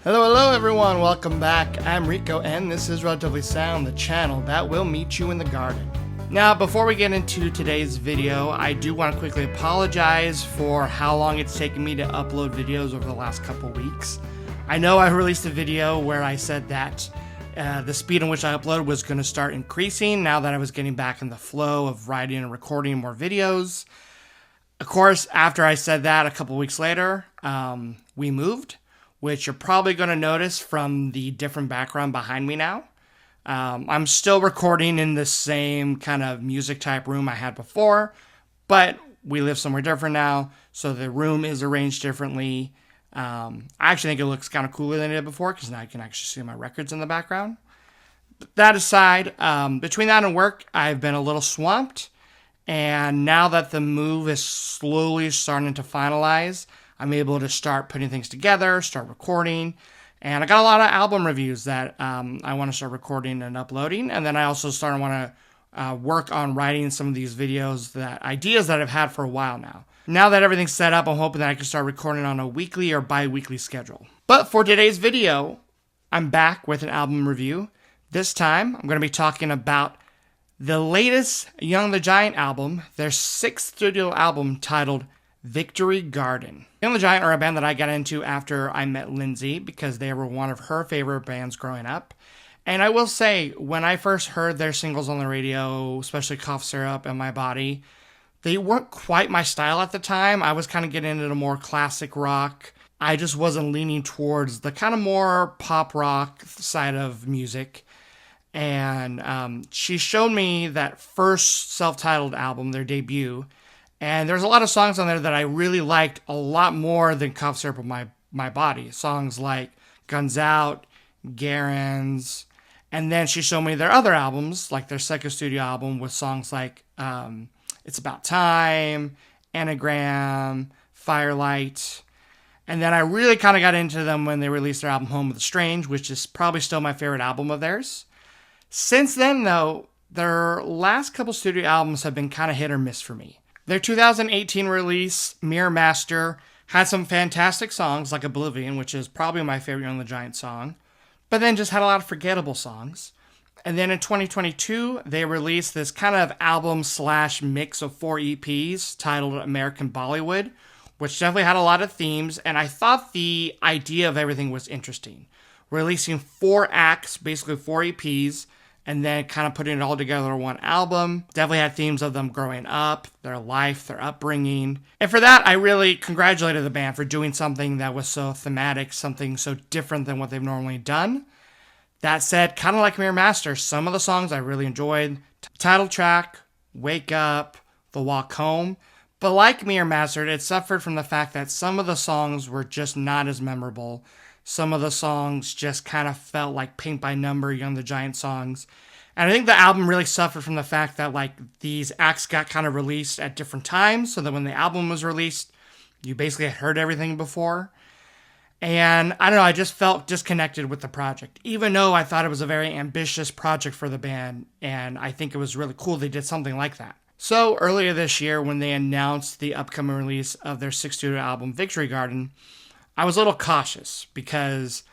Hello everyone, welcome back. I'm Rico and this is Relatively Sound, the channel that will meet you in the garden. Now, before we get into today's video, I do want to quickly apologize for how long it's taken me to upload videos over the last couple weeks. I know I released a video where I said that the speed in which I uploaded was going to start increasing now that I was getting back in the flow of writing and recording more videos. Of course, after I said that, a couple weeks later, we moved, which you're probably going to notice from the different background behind me now. I'm still recording in the same kind of music type room I had before, but we live somewhere different now, so the room is arranged differently. I actually think it looks kind of cooler than it did before, because now I can actually see my records in the background. But that aside, between that and work, I've been a little swamped, and now that the move is slowly starting to finalize, I'm able to start putting things together, start recording, and I got a lot of album reviews that I want to start recording and uploading, and then I also want to work on writing some of these videos, ideas that I've had for a while now. Now that everything's set up, I'm hoping that I can start recording on a weekly or bi-weekly schedule. But for today's video, I'm back with an album review. This time, I'm going to be talking about the latest Young the Giant album, their 6th studio album titled Victory Garden. Young the Giant are a band that I got into after I met Lindsay because they were one of her favorite bands growing up. And I will say, when I first heard their singles on the radio, especially Cough Syrup and My Body, they weren't quite my style at the time. I was kind of getting into the more classic rock. I just wasn't leaning towards the kind of more pop rock side of music. And she showed me that first self-titled album, their debut, and there's a lot of songs on there that I really liked a lot more than Cough Syrup of My Body. Songs like Guns Out, Garens, and then she showed me their other albums, like their second studio album with songs like It's About Time, Anagram, Firelight. And then I really kind of got into them when they released their album Home of the Strange, which is probably still my favorite album of theirs. Since then, though, their last couple studio albums have been kind of hit or miss for me. Their 2018 release, Mirror Master, had some fantastic songs like Oblivion, which is probably my favorite Young the Giant song, but then just had a lot of forgettable songs. And then in 2022, they released this kind of album/mix of 4 EPs titled American Bollywood, which definitely had a lot of themes, and I thought the idea of everything was interesting. Releasing 4 acts, basically 4 EPs, and then kind of putting it all together in one album. Definitely had themes of them growing up, their life, their upbringing. And for that, I really congratulated the band for doing something that was so thematic, something so different than what they've normally done. That said, kind of like Mirror Master, some of the songs I really enjoyed. Title track, Wake Up, The Walk Home. But like Mirror Master, it suffered from the fact that some of the songs were just not as memorable. Some of the songs just kind of felt like paint by number Young the Giant songs. And I think the album really suffered from the fact that like these acts got kind of released at different times, so that when the album was released, you basically had heard everything before. And I don't know, I just felt disconnected with the project, even though I thought it was a very ambitious project for the band, and I think it was really cool they did something like that. So earlier this year, when they announced the upcoming release of their 6th studio album, Victory Garden, I was a little cautious because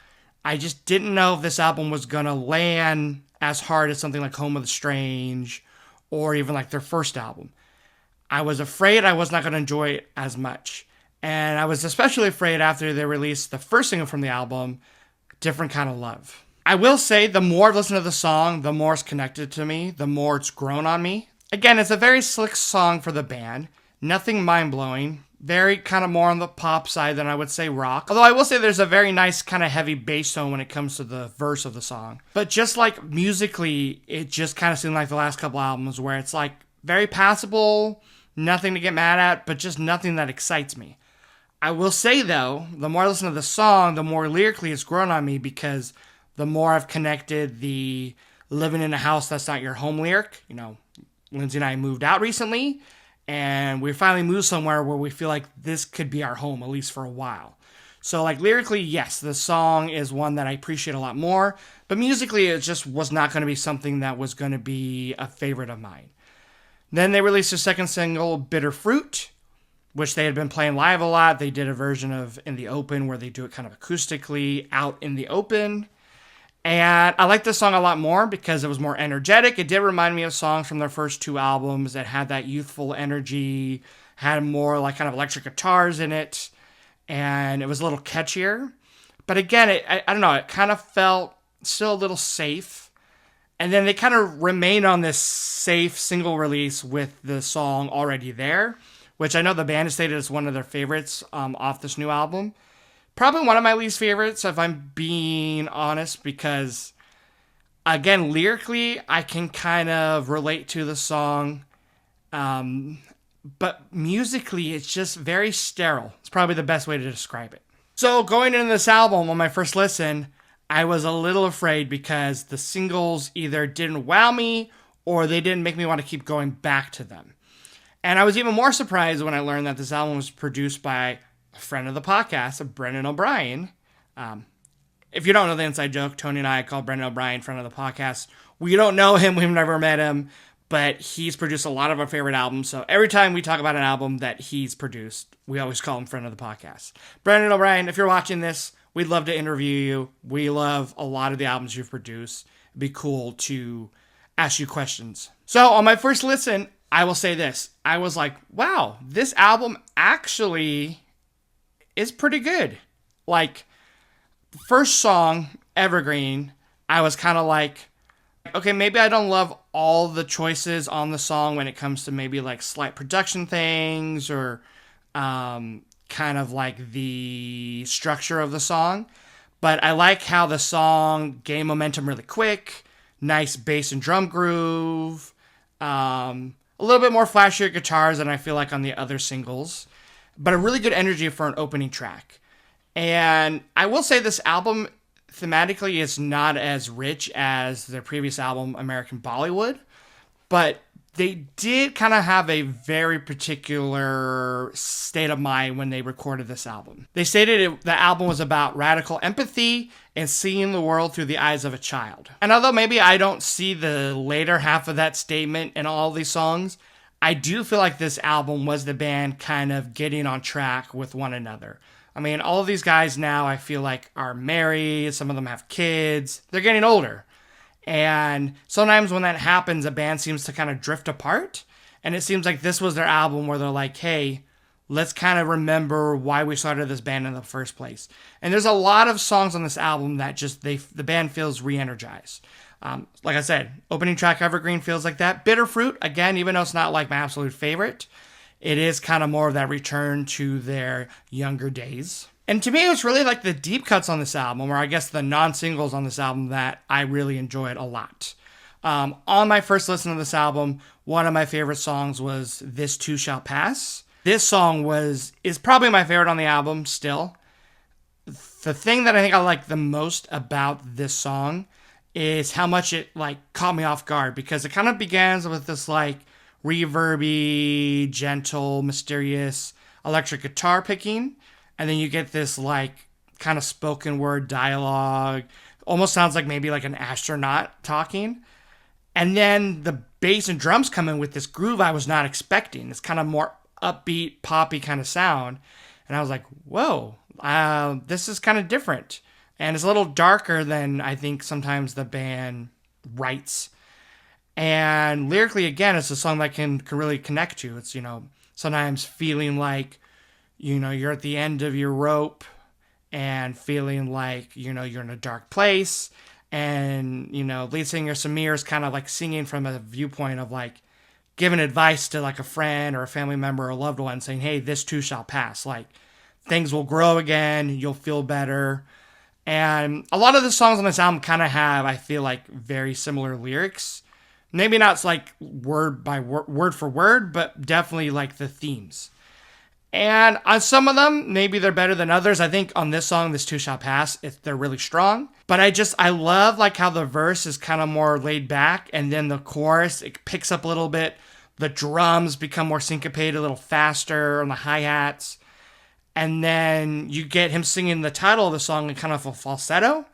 I just didn't know if this album was going to land as hard as something like Home of the Strange or even like their first album. I was afraid I was not going to enjoy it as much. And I was especially afraid after they released the first single from the album, Different Kind of Love. I will say the more I've listened to the song, the more it's connected to me, the more it's grown on me. Again, it's a very slick song for the band, nothing mind-blowing. Very kind of more on the pop side than I would say rock. Although I will say there's a very nice kind of heavy bass tone when it comes to the verse of the song. But just like musically, it just kind of seemed like the last couple albums where it's like very passable, nothing to get mad at, but just nothing that excites me. I will say though, the more I listen to the song, the more lyrically it's grown on me because the more I've connected the living in a house that's not your home lyric. You know, Lindsay and I moved out recently. And we finally moved somewhere where we feel like this could be our home, at least for a while. So like lyrically, yes, the song is one that I appreciate a lot more. But musically, it just was not going to be something that was going to be a favorite of mine. Then they released their second single, Bitter Fruit. which they had been playing live a lot. They did a version of In the Open where they do it kind of acoustically out in the open. And I liked this song a lot more because it was more energetic. It did remind me of songs from their first two albums that had that youthful energy, had more like kind of electric guitars in it, and it was a little catchier. But again, I don't know, it kind of felt still a little safe. And then they kind of remained on this safe single release with the song Already There, which I know the band has stated is one of their favorites off this new album. Probably one of my least favorites, if I'm being honest, because, again, lyrically, I can kind of relate to the song. But musically, it's just very sterile. It's probably the best way to describe it. So going into this album, on my first listen, I was a little afraid because the singles either didn't wow me or they didn't make me want to keep going back to them. And I was even more surprised when I learned that this album was produced by a friend of the podcast, Brendan O'Brien. If you don't know the inside joke, Tony and I call Brendan O'Brien friend of the podcast. We don't know him. We've never met him. But he's produced a lot of our favorite albums. So every time we talk about an album that he's produced, we always call him friend of the podcast. Brendan O'Brien, if you're watching this, we'd love to interview you. We love a lot of the albums you've produced. It'd be cool to ask you questions. So on my first listen, I will say this. I was like, wow, this album actually is pretty good. Like, the first song, Evergreen, I was kind of like, okay, maybe I don't love all the choices on the song when it comes to maybe like slight production things or kind of like the structure of the song. But I like how the song gained momentum really quick, nice bass and drum groove, a little bit more flashier guitars than I feel like on the other singles, but a really good energy for an opening track. And I will say this album thematically is not as rich as their previous album, American Bollywood, but they did kind of have a very particular state of mind when they recorded this album. They stated the album was about radical empathy and seeing the world through the eyes of a child. And although maybe I don't see the later half of that statement in all these songs, I do feel like this album was the band kind of getting on track with one another. I mean, all of these guys now, I feel like, are married. Some of them have kids. They're getting older. And sometimes when that happens, a band seems to kind of drift apart. And it seems like this was their album where they're like, hey, let's kind of remember why we started this band in the first place. And there's a lot of songs on this album that just, the band feels re-energized. Like I said, opening track Evergreen feels like that. Bitterfruit, again, even though it's not like my absolute favorite, it is kind of more of that return to their younger days. And to me, it was really like the deep cuts on this album, or I guess the non-singles on this album that I really enjoyed a lot. On my first listen to this album, one of my favorite songs was This Too Shall Pass. This song is probably my favorite on the album still. The thing that I think I like the most about this song is how much it like caught me off guard, because it kind of begins with this like reverby, gentle, mysterious electric guitar picking. And then you get this like kind of spoken word dialogue. Almost sounds like maybe like an astronaut talking. And then the bass and drums come in with this groove I was not expecting. This kind of more upbeat, poppy kind of sound. And I was like, whoa, this is kind of different. And it's a little darker than I think sometimes the band writes. And lyrically, again, it's a song that can really connect to. It's, sometimes feeling like, you're at the end of your rope and feeling like, you're in a dark place. And, lead singer Samir is kind of like singing from a viewpoint of like giving advice to like a friend or a family member or a loved one saying, hey, this too shall pass. Like things will grow again. You'll feel better. And a lot of the songs on this album kind of have, I feel like, very similar lyrics. Maybe not like word for word, but definitely like the themes. And on some of them, maybe they're better than others. I think on this song, This Too Shall Pass, they're really strong. But I love like how the verse is kind of more laid back, and then the chorus, it picks up a little bit. The drums become more syncopated, a little faster on the hi-hats. And then you get him singing the title of the song in kind of a falsetto.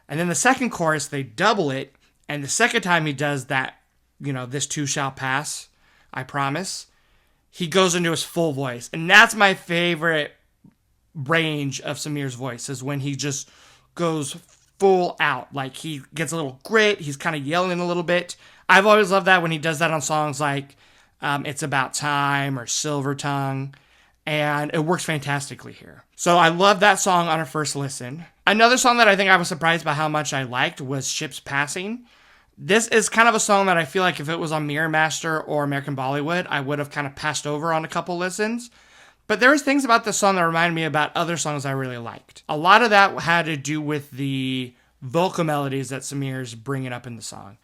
And then the second chorus, they double it. And the second time he does that, This Too Shall Pass, I promise, he goes into his full voice. And that's my favorite range of Sameer's voice, is when he just goes full out. Like, he gets a little grit, he's kind of yelling a little bit. I've always loved that when he does that on songs like It's About Time or Silver Tongue, and it works fantastically here. So I love that song on a first listen. Another song that I think I was surprised by how much I liked was Ships Passing. This is kind of a song that I feel like if it was on Mirror Master or American Bollywood, I would have kind of passed over on a couple listens. But there was things about this song that reminded me about other songs I really liked. A lot of that had to do with the vocal melodies that Sameer's bringing up in the song.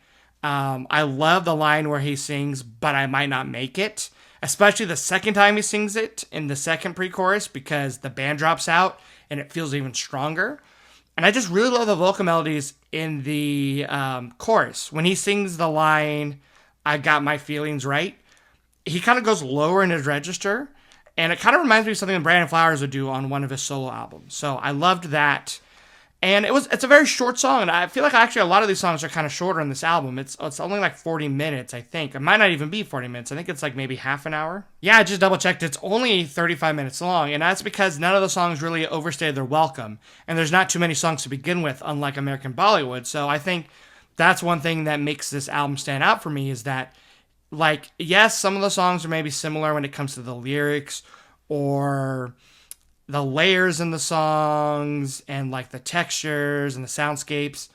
I love the line where he sings, "But I might not make it," especially the second time he sings it in the second pre-chorus, because the band drops out and it feels even stronger. And I just really love the vocal melodies in the chorus. When he sings the line, "I got my feelings right," he kind of goes lower in his register. And it kind of reminds me of something that Brandon Flowers would do on one of his solo albums. So I loved that. And it's a very short song. And I feel like actually a lot of these songs are kind of shorter in this album. It's only like 40 minutes, I think. It might not even be 40 minutes. I think it's like maybe half an hour. Yeah, I just double checked. It's only 35 minutes long. And that's because none of the songs really overstayed their welcome. And there's not too many songs to begin with, unlike American Bollywood. So I think that's one thing that makes this album stand out for me, is that, like, yes, some of the songs are maybe similar when it comes to the lyrics or the layers in the songs and like the textures and the soundscapes,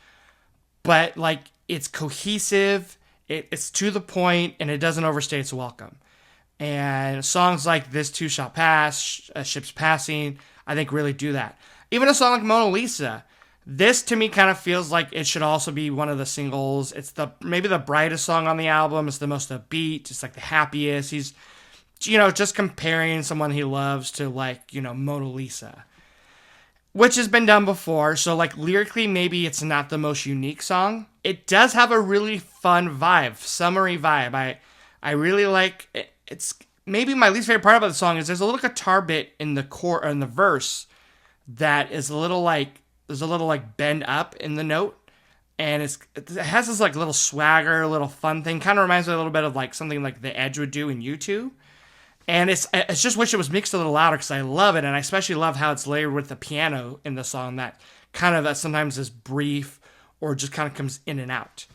but like it's cohesive, it's to the point, and it doesn't overstay its welcome. And songs like This Too Shall Pass, Ships Passing, I think really do that. Even a song like Mona Lisa, this to me kind of feels like it should also be one of the singles. It's maybe the brightest song on the album. It's the most upbeat. It's like the happiest. He's, just comparing someone he loves to, like, Mona Lisa, which has been done before. So, like, lyrically, maybe it's not the most unique song. It does have a really fun vibe, summery vibe. I really like it. It's maybe my least favorite part about the song is there's a little guitar bit in the verse that is a little like, there's a little like bend up in the note. And it has this like little swagger, little fun thing. Kind of reminds me a little bit of like something like The Edge would do in U2. And it's just wish it was mixed a little louder, because I love it. And I especially love how it's layered with the piano in the song that kind of sometimes is brief or just kind of comes in and out.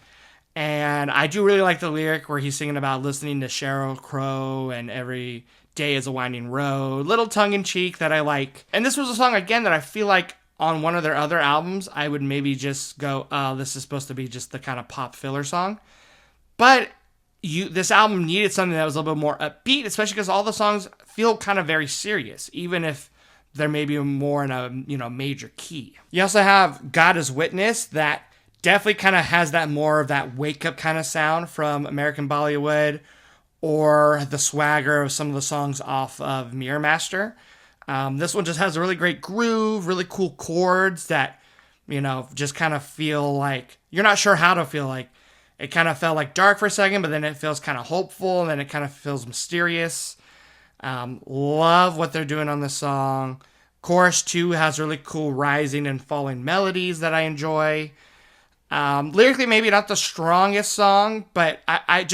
And I do really like the lyric where he's singing about listening to Sheryl Crow and every day is a winding road. Little tongue-in-cheek that I like. And this was a song, again, that I feel like on one of their other albums, I would maybe just go, oh, this is supposed to be just the kind of pop filler song. But this album needed something that was a little bit more upbeat, especially because all the songs feel kind of very serious, even if they're maybe more in a major key. You also have God Is Witness, that definitely kind of has that more of that wake up kind of sound from American Bollywood, or the swagger of some of the songs off of Mirror Master. This one just has a really great groove, really cool chords that just kind of feel like you're not sure how to feel. Like, it kind of felt like dark for a second, but then it feels kind of hopeful, and then it kind of feels mysterious. Love what they're doing on this song. Chorus 2 has really cool rising and falling melodies that I enjoy. Lyrically, maybe not the strongest song, but I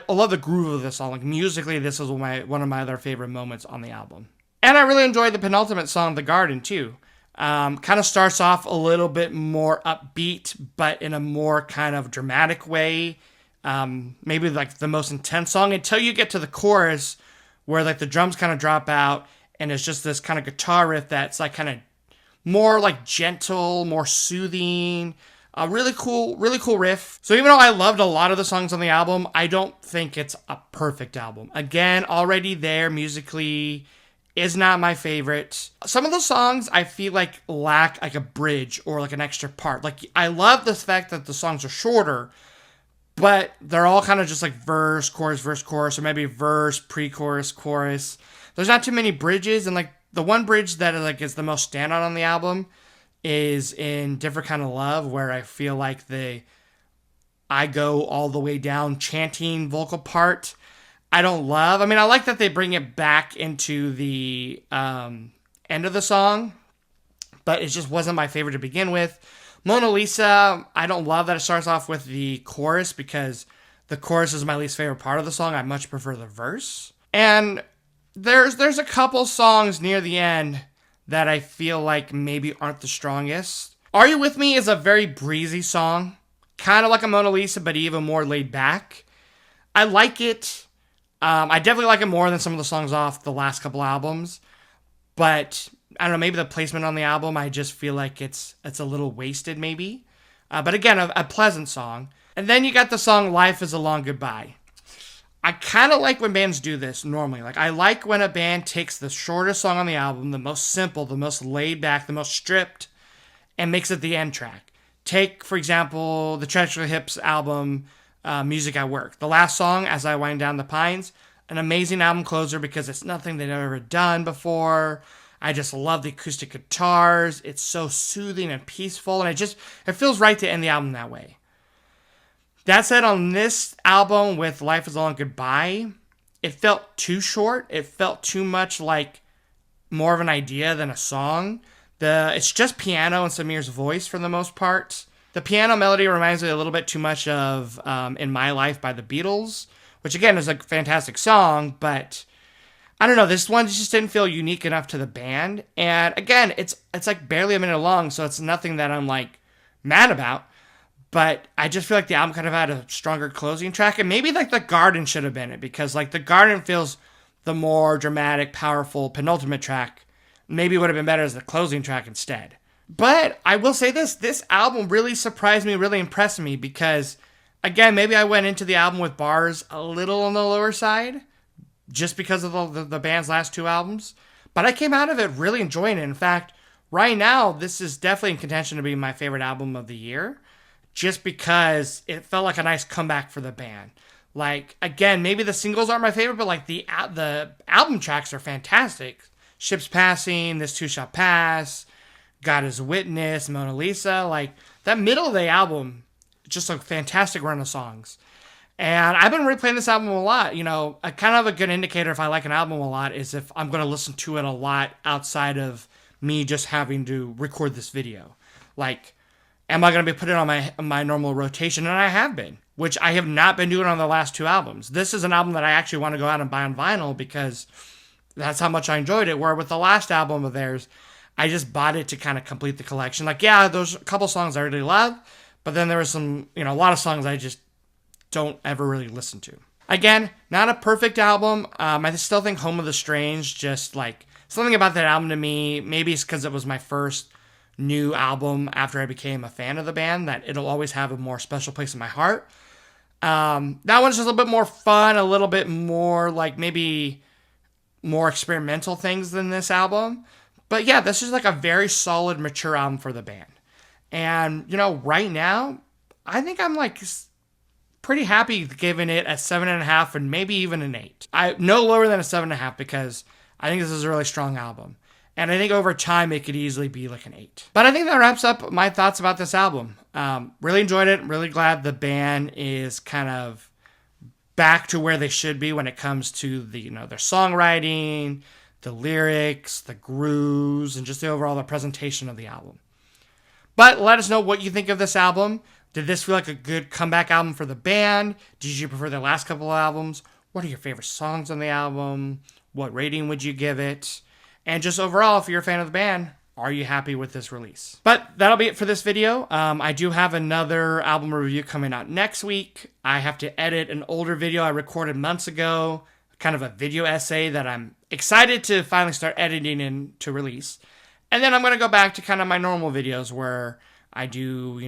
love the groove of this song. Like, musically, this is one of my other favorite moments on the album. And I really enjoyed the penultimate song, The Garden, too. Kind of starts off a little bit more upbeat, but in a more kind of dramatic way. Maybe like the most intense song, until you get to the chorus where like the drums kind of drop out and it's just this kind of guitar riff that's like kind of more like gentle, more soothing. A really cool riff. So even though I loved a lot of the songs on the album, I don't think it's a perfect album. Again, already there musically is not my favorite. Some of the songs I feel like lack like a bridge or like an extra part. Like, I love the fact that the songs are shorter, but they're all kind of just like verse, chorus, or maybe verse, pre-chorus, chorus. There's not too many bridges, and like the one bridge that like is the most standout on the album is in Different Kind of Love, where I feel like I go all the way down chanting vocal part. I don't love. I mean, I like that they bring it back into the end of the song, but it just wasn't my favorite to begin with. Mona Lisa, I don't love that it starts off with the chorus, because the chorus is my least favorite part of the song. I much prefer the verse. And there's a couple songs near the end that I feel like maybe aren't the strongest. Are You With Me is a very breezy song, kind of like a Mona Lisa, but even more laid back. I like it. I definitely like it more than some of the songs off the last couple albums. But I don't know, maybe the placement on the album, I just feel like it's a little wasted, maybe. But again, a pleasant song. And then you got the song Life Is a Long Goodbye. I kind of like when bands do this normally. Like, I like when a band takes the shortest song on the album, the most simple, the most laid back, the most stripped, and makes it the end track. Take, for example, the Treacherous Hips album, Music at Work. The last song, As I Wind Down the Pines, an amazing album closer because it's nothing they've ever done before. I just love the acoustic guitars. It's so soothing and peaceful, and it feels right to end the album that way. That said, on this album with Life Is a Long Goodbye, it felt too short. It felt too much like more of an idea than a song. It's just piano and Samir's voice for the most part. The piano melody reminds me a little bit too much of In My Life by the Beatles, which again is a fantastic song, but I don't know, this one just didn't feel unique enough to the band. And again, it's like barely a minute long, so it's nothing that I'm like mad about. But I just feel like the album could have had a stronger closing track. And maybe like The Garden should have been it. Because like The Garden feels the more dramatic, powerful penultimate track. Maybe it would have been better as the closing track instead. But I will say this album really surprised me, really impressed me. Because again, maybe I went into the album with bars a little on the lower side. Just because of the band's last two albums. But I came out of it really enjoying it. In fact, right now, this is definitely in contention to be my favorite album of the year. Just because it felt like a nice comeback for the band. Like, again, maybe the singles aren't my favorite, but like the album tracks are fantastic. Ships Passing, This Too Shall Pass, God Is a Witness, Mona Lisa. Like, that middle of the album, just a fantastic run of songs. And I've been replaying this album a lot. You know, a kind of a good indicator if I like an album a lot is if I'm going to listen to it a lot outside of me just having to record this video. Like, am I going to be putting it on my normal rotation? And I have been, which I have not been doing on the last two albums. This is an album that I actually want to go out and buy on vinyl because that's how much I enjoyed it. Where with the last album of theirs, I just bought it to kind of complete the collection. Like, yeah, there's a couple songs I really love, but then there was some, a lot of songs I just don't ever really listen to. Again, not a perfect album. I still think Home of the Strange, just like something about that album to me, maybe it's because it was my first new album after I became a fan of the band, that it'll always have a more special place in my heart. That one's just a little bit more fun, a little bit more like maybe more experimental things than this album. But yeah, this is like a very solid, mature album for the band. And, right now, I think I'm like pretty happy giving it a 7.5 and maybe even an 8. No lower than a 7.5 because I think this is a really strong album. And I think over time, it could easily be like an 8. But I think that wraps up my thoughts about this album. Really enjoyed it. Really glad the band is kind of back to where they should be when it comes to the, their songwriting, the lyrics, the grooves, and just the overall presentation of the album. But let us know what you think of this album. Did this feel like a good comeback album for the band? Did you prefer the last couple of albums? What are your favorite songs on the album? What rating would you give it? And just overall, if you're a fan of the band, are you happy with this release? But that'll be it for this video. I do have another album review coming out next week. I have to edit an older video I recorded months ago, kind of a video essay that I'm excited to finally start editing and to release. And then I'm going to go back to kind of my normal videos where I do,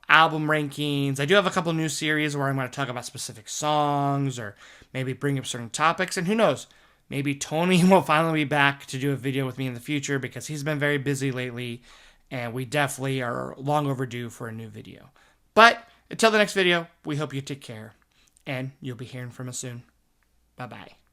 album rankings. I do have a couple new series where I'm going to talk about specific songs or maybe bring up certain topics. And who knows? Maybe Tony will finally be back to do a video with me in the future because he's been very busy lately and we definitely are long overdue for a new video. But until the next video, we hope you take care and you'll be hearing from us soon. Bye-bye.